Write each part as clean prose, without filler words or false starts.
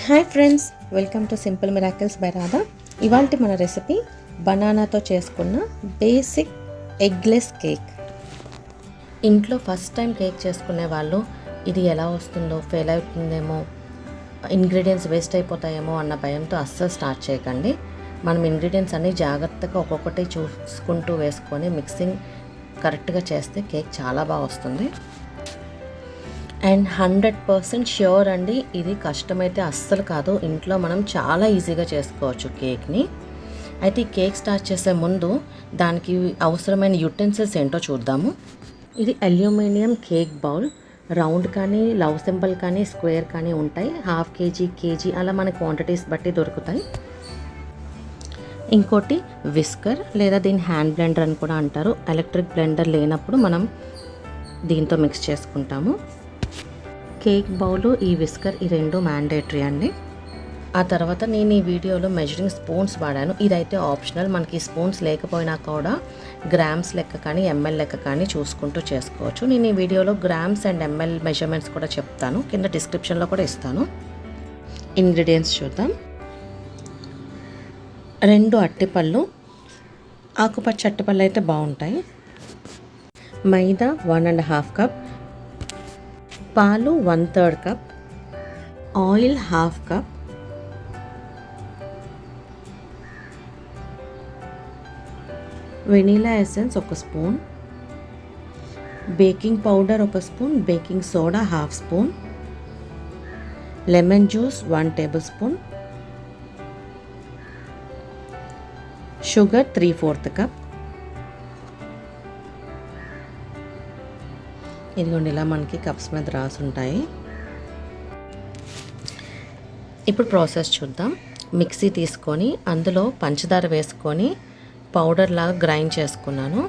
Hi friends, welcome to simple miracles by Radha. ఇవాల్టి మన recipe బనానాతో చేసుకున్న బేసిక్ ఎగ్లెస్ కేక్. ఇంట్లో ఫస్ట్ టైం కేక్ చేసుకునే వాళ్ళు ఇది ఎలా వస్తుందో, ఫెయిల్ అవుతుందేమో, ఇంగ్రీడియంట్స్ వేస్ట్ అయిపోతాయేమో అన్న భయంతో అస్సలు స్టార్ట్ చేయకండి. మనం ఇంగ్రీడియంట్స్ అన్నీ జాగ్రత్తగా ఒక్కొక్కటి చూసుకుంటూ వేసుకొని మిక్సింగ్ కరెక్ట్గా చేస్తే కేక్ చాలా బాగా వస్తుంది. అండ్ 100% ష్యూర్ అండి, ఇది కష్టమైతే అస్సలు కాదు. ఇంట్లో మనం చాలా ఈజీగా చేసుకోవచ్చు కేక్ని. అయితే ఈ కేక్ స్టార్ట్ చేసే ముందు దానికి అవసరమైన యుటెన్సిల్స్ ఏంటో చూద్దాము. ఇది అల్యూమినియం కేక్ బౌల్. రౌండ్ కానీ, లవ్ సింబల్ కానీ, స్క్వేర్ కానీ ఉంటాయి. హాఫ్ కేజీ అలా మన క్వాంటిటీస్ బట్టి దొరుకుతాయి. ఇంకోటి విస్కర్, లేదా దీన్ని హ్యాండ్ బ్లెండర్ అని కూడా అంటారు. ఎలక్ట్రిక్ బ్లెండర్ లేనప్పుడు మనం దీంతో మిక్స్ చేసుకుంటాము. కేక్ బౌలు, ఈ విస్కర్, ఈ రెండు మ్యాండేటరీ అండి. ఆ తర్వాత నేను ఈ వీడియోలో మెజరింగ్ స్పూన్స్ వాడాను. ఇదైతే ఆప్షనల్. మనకి స్పూన్స్ లేకపోయినా కూడా గ్రామ్స్ లెక్క కానీ ఎంఎల్ లెక్క కానీ చూసుకుంటూ చేసుకోవచ్చు. నేను ఈ వీడియోలో గ్రామ్స్ అండ్ ఎంఎల్ మెజర్మెంట్స్ కూడా చెప్తాను, కింద డిస్క్రిప్షన్లో కూడా ఇస్తాను. ఇంగ్రీడియంట్స్ చూద్దాం. 2 అట్టిపళ్ళు, ఆకుపచ్చ అట్టిపళ్ళు అయితే బాగుంటాయి. మైదా 1.5 కప్, పాలు 1/3 cup, oil 1/2 cup, vanilla essence 1 spoon, baking powder 1 spoon, baking soda 1/2 spoon, lemon juice 1 table spoon, sugar 3/4 cup. ఇదిగోండి, ఇలా మనకి కప్స్ మీద రాసి ఉంటాయి. ఇప్పుడు ప్రాసెస్ చూద్దాం. మిక్సీ తీసుకొని అందులో పంచదార వేసుకొని పౌడర్ లాగా గ్రైండ్ చేసుకున్నాను.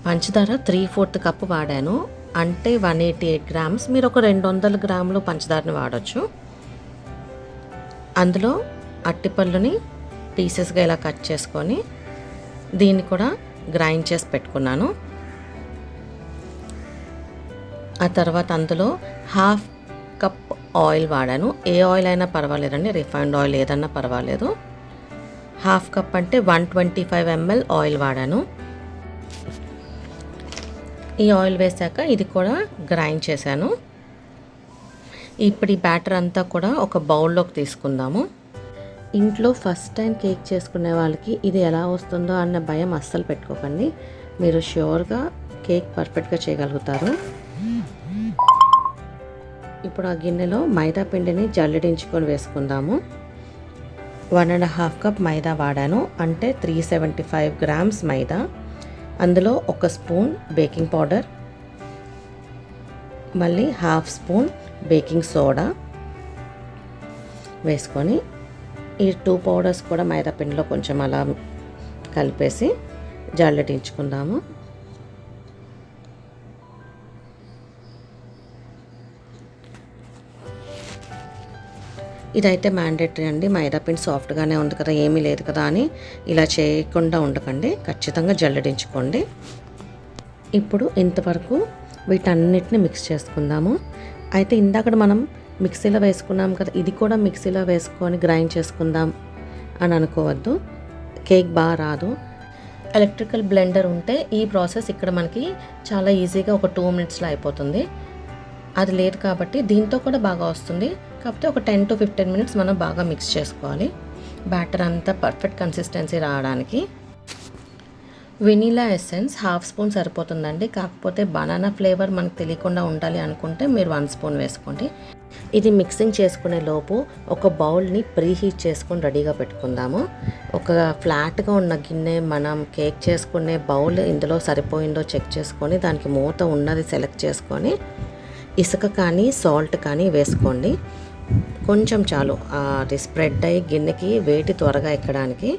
పంచదార 3/4 కప్ వాడాను, అంటే 188 గ్రామ్స్. మీరు ఒక 200 గ్రాములు పంచదారని వాడచ్చు. అందులో అట్టిపళ్ళుని పీసెస్గా ఇలా కట్ చేసుకొని దీన్ని కూడా గ్రైండ్ చేసి పెట్టుకున్నాను. ఆ తర్వాత అందులో 1/2 కప్ ఆయిల్ వాడాను. ఏ ఆయిల్ అయినా పర్వాలేదండి, రిఫైన్డ్ ఆయిల్ ఏదన్నా పర్వాలేదు. 1/2 కప్ అంటే 125 ml ఆయిల్ వాడాను. ఈ ఆయిల్ వేసాక ఇది కూడా గ్రైండ్ చేశాను. ఇప్పుడు ఈ బ్యాటర్ అంతా కూడా ఒక బౌల్లోకి తీసుకుందాము. ఇంట్లో ఫస్ట్ టైం కేక్ చేసుకునే వాళ్ళకి ఇది ఎలా వస్తుందో అన్న భయం అస్సలు పెట్టుకోకండి. మీరు ష్యూర్గా కేక్ పర్ఫెక్ట్గా చేయగలుగుతారు. ఇప్పుడు ఆ గిన్నెలో మైదా పిండిని జల్లెడించుకొని వేసుకుందాము. 1.5 కప్ మైదా వాడాను, అంటే 375 గ్రామ్స్ మైదా. అందులో 1 స్పూన్ బేకింగ్ పౌడర్, మళ్ళీ 1/2 స్పూన్ బేకింగ్ సోడా వేసుకొని ఈ 2 పౌడర్స్ కూడా మైదా పిండిలో కొంచెం అలా కలిపేసి జల్లెడించుకుందాము. ఇదైతే మ్యాండేటరీ అండి. మైదా పిండి సాఫ్ట్గానే ఉంది కదా, ఏమీ లేదు కదా అని ఇలా చేయకుండా ఉండకండి, ఖచ్చితంగా జల్లెడించుకోండి. ఇప్పుడు ఇంతవరకు వీటన్నిటిని మిక్స్ చేసుకుందాము. అయితే ఇందాక మనం మిక్సీలో వేసుకున్నాం కదా, ఇది కూడా మిక్సీలో వేసుకొని గ్రైండ్ చేసుకుందాం అని అనుకోవద్దు, కేక్ బాగా రాదు. ఎలక్ట్రికల్ బ్లెండర్ ఉంటే ఈ ప్రాసెస్ ఇక్కడ మనకి చాలా ఈజీగా ఒక 2 మినిట్స్లో అయిపోతుంది. అది లేదు కాబట్టి దీంతో కూడా బాగా వస్తుంది. కాకపోతే ఒక 10 to 15 మినిట్స్ మనం బాగా మిక్స్ చేసుకోవాలి, బ్యాటర్ అంతా పర్ఫెక్ట్ కన్సిస్టెన్సీ రావడానికి. వెనీలా ఎసెన్స్ 1/2 స్పూన్ సరిపోతుందండి. కాకపోతే బనానా ఫ్లేవర్ మనకు తెలియకుండా ఉండాలి అనుకుంటే మీరు 1 స్పూన్ వేసుకోండి. ఇది మిక్సింగ్ చేసుకునే లోపు ఒక బౌల్ని ప్రీహీట్ చేసుకొని రెడీగా పెట్టుకుందాము. ఒక ఫ్లాట్గా ఉన్న గిన్నె, మనం కేక్ చేసుకునే బౌల్ ఇందులో సరిపోయిందో చెక్ చేసుకొని దానికి మూత ఉన్నది సెలెక్ట్ చేసుకొని ఇసుక కానీ సాల్ట్ కానీ వేసుకోండి. కొంచెం చాలు, అది స్ప్రెడ్ అయ్యి గిన్నెకి వేడి త్వరగా ఎక్కడానికి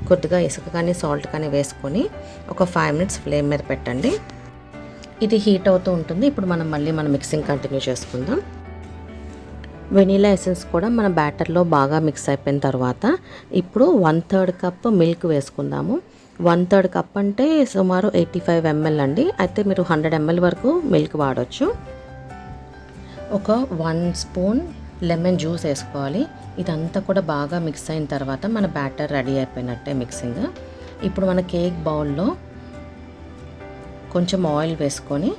కొద్దిగా ఇసుక కానీ సాల్ట్ కానీ వేసుకొని ఒక 5 మినిట్స్ ఫ్లేమ్ మీద పెట్టండి. ఇది హీట్ అవుతూ ఉంటుంది. ఇప్పుడు మనం మళ్ళీ మిక్సింగ్ కంటిన్యూ చేసుకుందాం. వెనీలా ఎసెన్స్ కూడా మన బ్యాటర్లో బాగా మిక్స్ అయిపోయిన తర్వాత ఇప్పుడు 1/3 కప్ మిల్క్ వేసుకుందాము. 1/3 కప్ అంటే సుమారు 85 ml అండి. అయితే మీరు 100 ml వరకు మిల్క్ వాడచ్చు. ఒక 1 స్పూన్ లెమన్ జ్యూస్ వేసుకోవాలి. ఇదంతా కూడా బాగా మిక్స్ అయిన తర్వాత మన బ్యాటర్ రెడీ అయిపోయినట్టే మిక్సింగ్. ఇప్పుడు మన కేక్ బౌల్లో కొంచెం ఆయిల్ వేసుకొని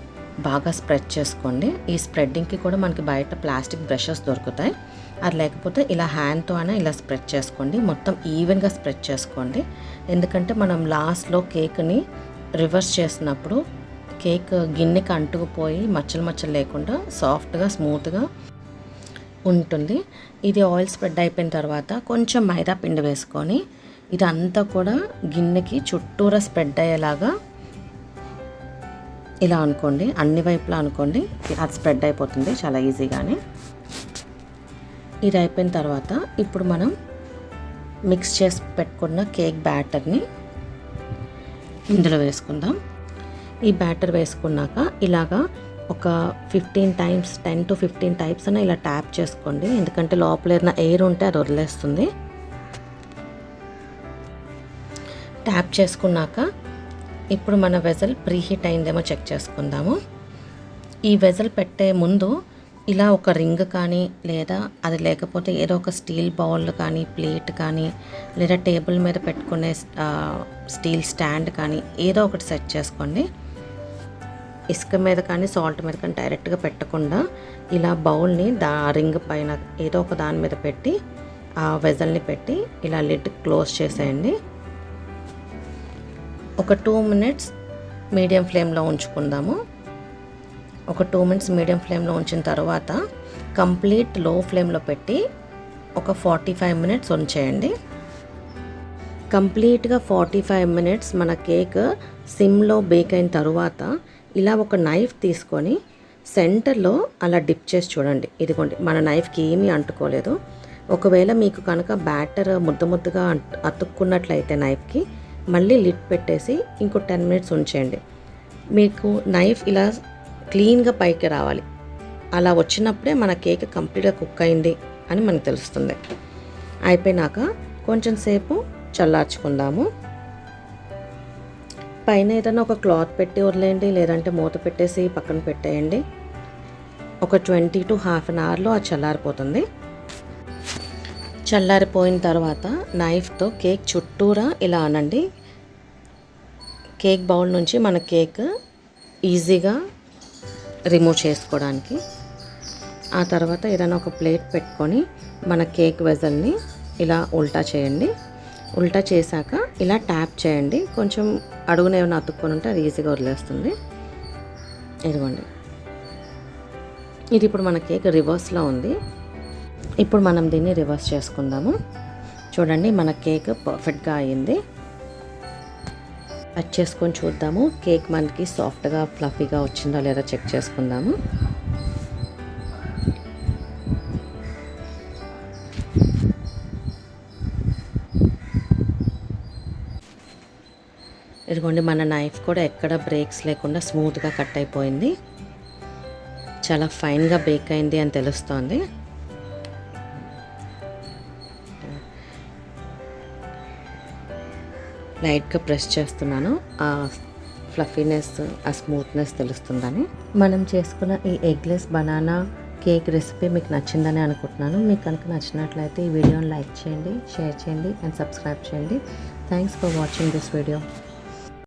బాగా స్ప్రెడ్ చేసుకోండి. ఈ స్ప్రెడ్డింగ్కి కూడా మనకి బయట ప్లాస్టిక్ బ్రషెస్ దొరుకుతాయి. అది లేకపోతే ఇలా హ్యాండ్తో అయినా ఇలా స్ప్రెడ్ చేసుకోండి. మొత్తం ఈవెన్గా స్ప్రెడ్ చేసుకోండి. ఎందుకంటే మనం లాస్ట్లో కేక్ని రివర్స్ చేసినప్పుడు కేక్ గిన్నెకి అంటుకుపోయి మచ్చలు లేకుండా సాఫ్ట్గా స్మూత్గా ఉంటుంది. ఇది ఆయిల్ స్ప్రెడ్ అయిపోయిన తర్వాత కొంచెం మైదా పిండి వేసుకొని ఇదంతా కూడా గిన్నెకి చుట్టూరా స్ప్రెడ్ అయ్యేలాగా ఇలా అనుకోండి, అన్ని వైపులా అనుకోండి. అది స్ప్రెడ్ అయిపోతుంది చాలా ఈజీగానే. ఇది అయిపోయిన తర్వాత ఇప్పుడు మనం మిక్స్ చేసి పెట్టుకున్న కేక్ బ్యాటర్ని ఇందులో వేసుకుందాం. ఈ బ్యాటర్ వేసుకున్నాక ఇలాగా ఒక 15 టైమ్స్ 10 to 15 టైమ్స్ అయినా ఇలా ట్యాప్ చేసుకోండి. ఎందుకంటే లోపల ఏదైనా ఎయిర్ ఉంటే అది వదిలేస్తుంది. ట్యాప్ చేసుకున్నాక ఇప్పుడు మన వెజల్ ప్రీహీట్ అయిందేమో చెక్ చేసుకుందాము. ఈ వెజల్ పెట్టే ముందు ఇలా ఒక రింగ్ కానీ లేదా అది లేకపోతే ఏదో ఒక స్టీల్ బౌల్ కానీ ప్లేట్ కానీ లేదా టేబుల్ మీద పెట్టుకునే స్టీల్ స్టాండ్ కానీ ఏదో ఒకటి సెట్ చేసుకోండి. ఇసుక మీద కానీ సాల్ట్ మీద కానీ డైరెక్ట్గా పెట్టకుండా ఇలా బౌల్ని రింగ్ పైన ఏదో ఒక దాని మీద పెట్టి ఆ వెజల్ని పెట్టి ఇలా లిడ్ క్లోజ్ చేసేయండి. ఒక 2 minutes మీడియం ఫ్లేమ్లో ఉంచుకుందాము. ఒక 2 minutes మీడియం ఫ్లేమ్లో ఉంచిన తర్వాత కంప్లీట్ లో ఫ్లేమ్లో పెట్టి ఒక 45 minutes ఉంచేయండి. కంప్లీట్గా 45 minutes మన కేక్ సిమ్లో బేక్ అయిన తర్వాత ఇలా ఒక నైఫ్ తీసుకొని సెంటర్లో అలా డిప్ చేసి చూడండి. ఇదిగోండి, మన నైఫ్కి ఏమీ అంటుకోలేదు. ఒకవేళ మీకు కనుక బ్యాటర్ ముద్దగా అతుక్కున్నట్లయితే నైఫ్కి మళ్ళీ లిడ్ పెట్టేసి ఇంకో 10 minutes ఉంచేయండి. మీకు నైఫ్ ఇలా క్లీన్గా పైకి రావాలి. అలా వచ్చినప్పుడే మన కేక్ కంప్లీట్గా కుక్ అయింది అని మనకు తెలుస్తుంది. అయిపోయినాక కొంచెం సేపు చల్లార్చుకుందాము. పైన ఏదైనా ఒక క్లాత్ పెట్టి వదిలేయండి, లేదంటే మూత పెట్టేసి పక్కన పెట్టేయండి. ఒక 20 to half an hourలో అది చల్లారిపోతుంది. చల్లారిపోయిన తర్వాత నైఫ్తో కేక్ చుట్టూరా ఇలా అనండి. కేక్ బౌల్ నుంచి మన కేక్ ఈజీగా రిమూవ్ చేసుకోవడానికి. ఆ తర్వాత ఏదైనా ఒక ప్లేట్ పెట్టుకొని మన కేక్ వెజల్ని ఇలా ఉల్టా చేయండి. ఉల్టా చేశాక ఇలా ట్యాప్ చేయండి. కొంచెం అడుగున ఏమైనా అతుక్కొని ఉంటే అది ఈజీగా వదిలేస్తుంది. ఇదిగోండి, ఇది ఇప్పుడు మన కేక్ రివర్స్లో ఉంది. ఇప్పుడు మనం దీన్ని రివర్స్ చేసుకుందాము. చూడండి, మన కేక్ పర్ఫెక్ట్గా అయ్యింది. కట్ చేసుకొని చూద్దాము కేక్ మనకి సాఫ్ట్గా ఫ్లఫీగా వచ్చిందో లేదో చెక్ చేసుకుందాము. ఇదిగోండి, మన నైఫ్ కూడా ఎక్కడ బ్రేక్స్ లేకుండా స్మూత్గా కట్ అయిపోయింది. చాలా ఫైన్గా బేక్ అయింది అని తెలుస్తోంది. లైట్గా ప్రెస్ చేస్తున్నాను, ఆ ఫ్లఫీనెస్ ఆ స్మూత్నెస్ తెలుస్తుందని. మనం చేసుకున్న ఈ ఎగ్లెస్ బనానా కేక్ రెసిపీ మీకు నచ్చిందని అనుకుంటున్నాను. మీకు కనుక నచ్చినట్లయితే ఈ వీడియోని లైక్ చేయండి, షేర్ చేయండి అండ్ సబ్స్క్రైబ్ చేయండి. Thanks for watching this video.